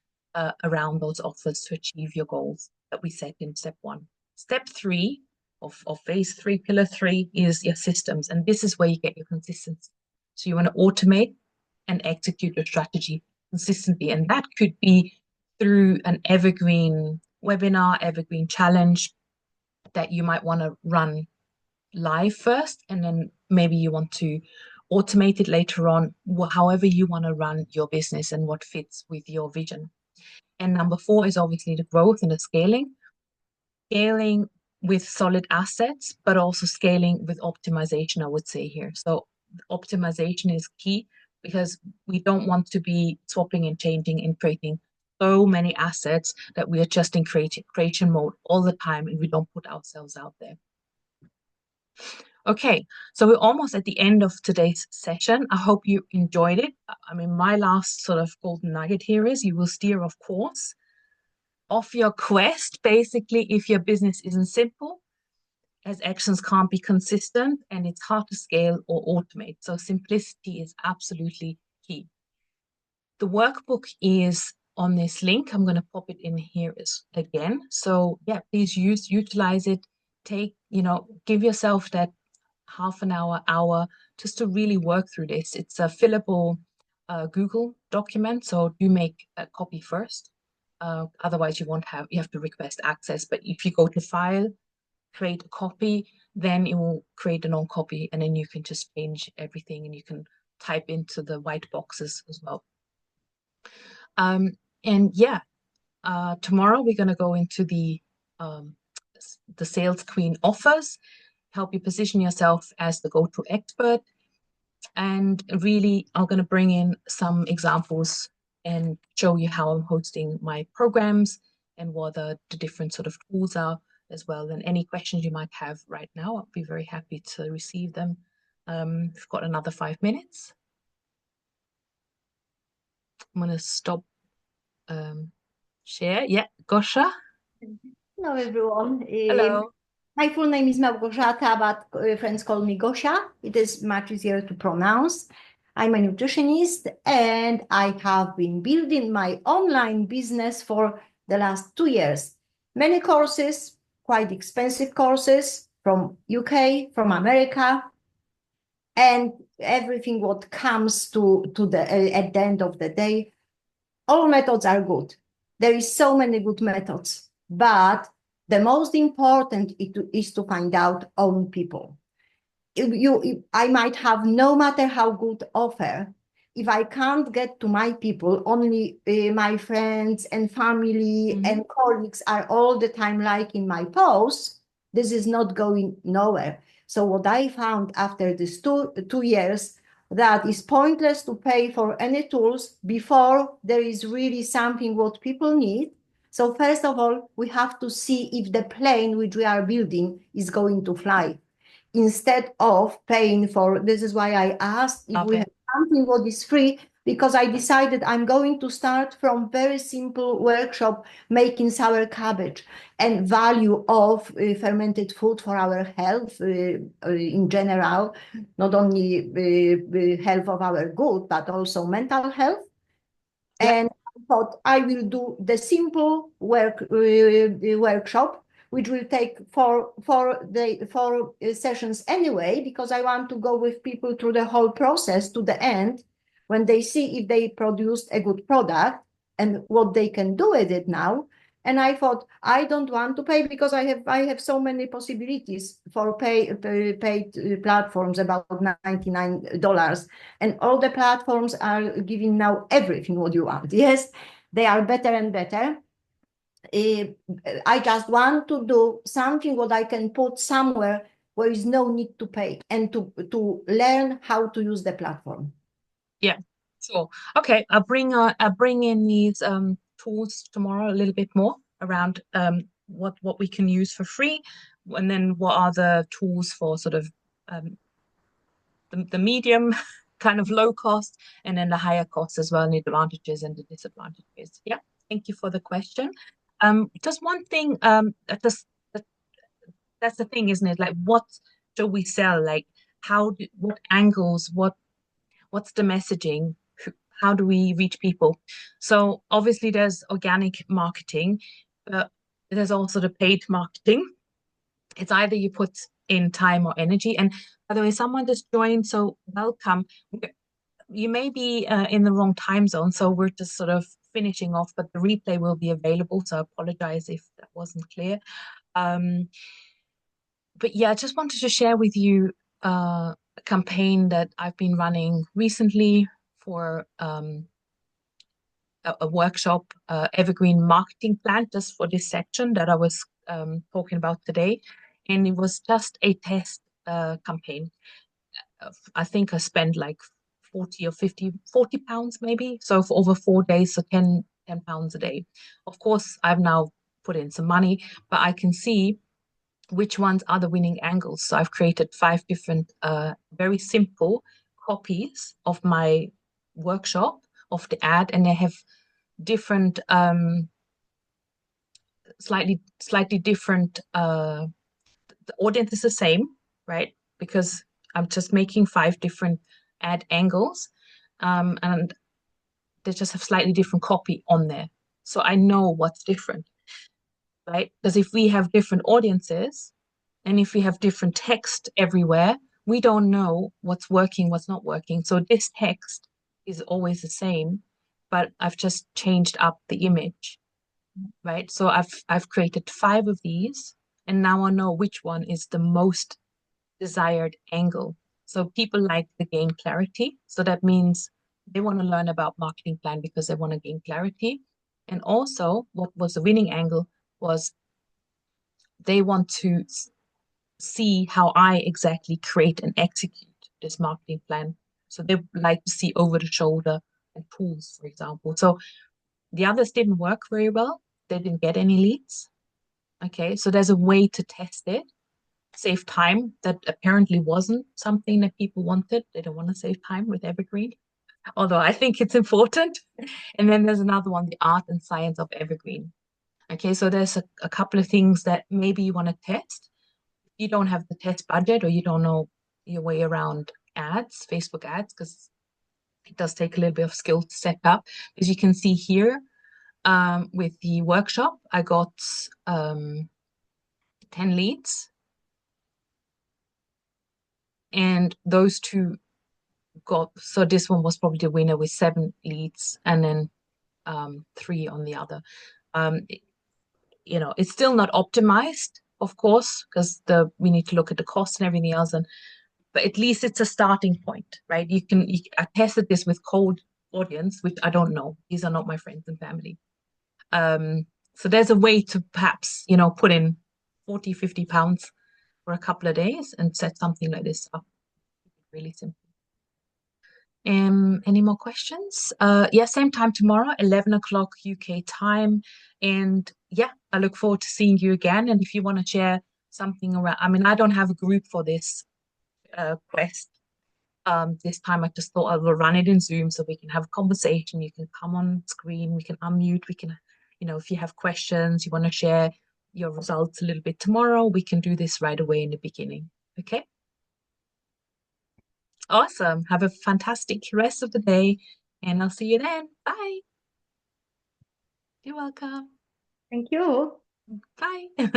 around those offers to achieve your goals that we set in step one. Step three of phase three, pillar three, is your systems. And this is where you get your consistency. So you want to automate and execute your strategy consistently. And that could be through an evergreen webinar, evergreen challenge that you might want to run live first, and then maybe you want to automate it later on, however you want to run your business and what fits with your vision. And number four is obviously the growth and the scaling with solid assets, but also scaling with optimization, I would say here. So optimization is key because we don't want to be swapping and changing and creating so many assets that we are just in creation mode all the time and we don't put ourselves out there. Okay, so we're almost at the end of today's session. I hope you enjoyed it. I mean, my last sort of golden nugget here is you will steer, of course, off your quest, basically, if your business isn't simple, as actions can't be consistent and it's hard to scale or automate. So simplicity is absolutely key. The workbook is on this link. I'm going to pop it in here again. So yeah, please utilize it. Give yourself that half an hour just to really work through this. It's a fillable Google document, so do make a copy first. Otherwise, you have to request access. But if you go to File, create a copy, then it will create a non-copy, and then you can just change everything, and you can type into the white boxes as well. And yeah, tomorrow we're going to go into the Sales Queen offers, help you position yourself as the go-to expert. And really, I'm going to bring in some examples and show you how I'm hosting my programs and what the different sort of tools are as well. And any questions you might have right now, I'll be very happy to receive them. We've got another 5 minutes. I'm going to stop share. Yeah, Gosha. Hello, everyone. Hello. My full name is Małgorzata, but friends call me Gosia. It is much easier to pronounce. I'm a nutritionist, and I have been building my online business for the last 2 years. Many courses, quite expensive courses from UK, from America, and everything what comes to the at the end of the day. All methods are good. There is so many good methods, but the most important is to find out own people. I might have no matter how good offer. If I can't get to my people, only my friends and family and colleagues are all the time liking my posts, this is not going nowhere. So what I found after these two years, that is pointless to pay for any tools before there is really something what people need. So first of all, we have to see if the plane which we are building is going to fly. Instead of paying for, this is why I asked if we have something what is free, because I decided I'm going to start from very simple workshop, making sour cabbage and value of fermented food for our health in general, not only health of our good, but also mental health. Yep. And I thought I will do the simple workshop, which will take four sessions anyway, because I want to go with people through the whole process to the end, when they see if they produced a good product and what they can do with it now. And I thought, I don't want to pay because I have so many possibilities for paid platforms, about $99, and all the platforms are giving now everything what you want. Yes, they are better and better. Uh, I just want to do something what I can put somewhere where is no need to pay, and to learn how to use the platform. Yeah. So, okay, I'll bring in these tools tomorrow a little bit more around what we can use for free, and then what are the tools for sort of um the medium kind of low cost, and then the higher cost as well, and the advantages and the disadvantages. Yeah. Thank you for the question. Just one thing, that, that's the thing, isn't it? Like, what should we sell? Like, what angles, what's the messaging? How do we reach people? So obviously there's organic marketing, but there's also the paid marketing. It's either you put in time or energy. And by the way, someone just joined, so welcome. You may be in the wrong time zone, so we're just sort of finishing off, but the replay will be available. So I apologize if that wasn't clear. Um, but yeah, I just wanted to share with you a campaign that I've been running recently for a workshop, Evergreen Marketing Plan, just for this section that I was talking about today. And it was just a test campaign. I think I spent like 40 or 50, 40 pounds maybe. So for over 4 days, so 10 pounds a day. Of course, I've now put in some money, but I can see which ones are the winning angles. So I've created 5 different, very simple copies of my workshop of the ad, and they have different, slightly different. The audience is the same, right? Because I'm just making 5 different ad angles, and they just have slightly different copy on there. So I know what's different, right? Because if we have different audiences, and if we have different text everywhere, we don't know what's working, what's not working. So this text is always the same, but I've just changed up the image, right? So I've created 5 of these, and now I know which one is the most desired angle. So people like to gain clarity. So that means they want to learn about marketing plan because they want to gain clarity. And also, what was the winning angle was they want to see how I exactly create and execute this marketing plan. So they like to see over the shoulder and tools, for example. So the others didn't work very well. They didn't get any leads. Okay, so there's a way to test it, save time. That apparently wasn't something that people wanted. They don't want to save time with Evergreen, although I think it's important. And then there's another one, the art and science of Evergreen. Okay, so there's a couple of things that maybe you want to test. You don't have the test budget, or you don't know your way around ads, Facebook ads, because it does take a little bit of skill to set up. As you can see here, with the workshop, I got 10 leads, and those two got, so this one was probably the winner with 7 leads, and then 3 on the other. It, it's still not optimized, of course, because the we need to look at the cost and everything else, and but at least it's a starting point, right? I tested this with cold audience, which I don't know. These are not my friends and family. So there's a way to perhaps, put in 40, 50 pounds for a couple of days and set something like this up. Really simple. Any more questions? Yeah, same time tomorrow, 11 o'clock UK time. And yeah, I look forward to seeing you again. And if you want to share something around, I mean, I don't have a group for this quest. This time I just thought I will run it in Zoom so we can have a conversation. You can come on screen, we can unmute, we can, if you have questions, you want to share your results a little bit tomorrow, we can do this right away in the beginning. Okay? Awesome. Have a fantastic rest of the day, and I'll see you then. Bye. You're welcome. Thank you. Bye.